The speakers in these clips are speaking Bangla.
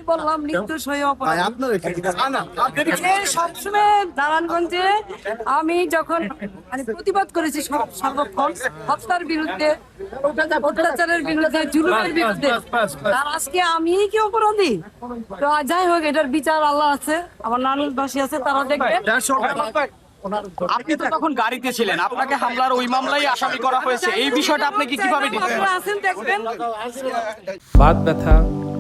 বললাম নিত্যশই অপরাধ। সবসময় নারায়ণগঞ্জে আমি যখন প্রতিবাদ করেছি সর্বক্ষণ হত্যার বিরুদ্ধে, অত্যাচারের বিরুদ্ধে, জুলুমের বিরুদ্ধে, আর আজকে আমি কি অপরাধী? তো যাই হোক, এটার বিচার আল্লাহ আছে, আমার নারায়ণবাসী আছে, তারা দেখবে। আপনি তো তখন গাড়িতে ছিলেন, আপনাকে হামলার ওই মামলায় আসামি করা হয়েছে, এই বিষয়টা আপনি কিভাবে দেখছেন? আছেন দেখবেন। বাত ব্যথা,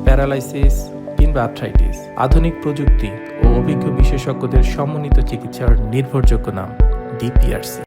প্যারালাইসিস কিংবা আর্থ্রাইটিস, আধুনিক প্রযুক্তি ও অভিজ্ঞ বিশেষজ্ঞদের সমন্বিত চিকিৎসার নির্ভরযোগ্য নাম ডিপিআরসি।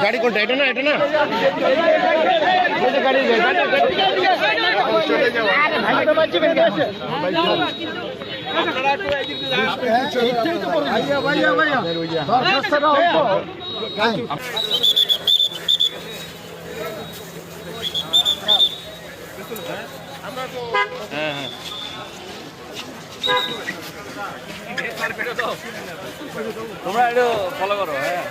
গাড়ি কোনটা? এটা না, এটা না তোমরা একটু ফলো করো। হ্যাঁ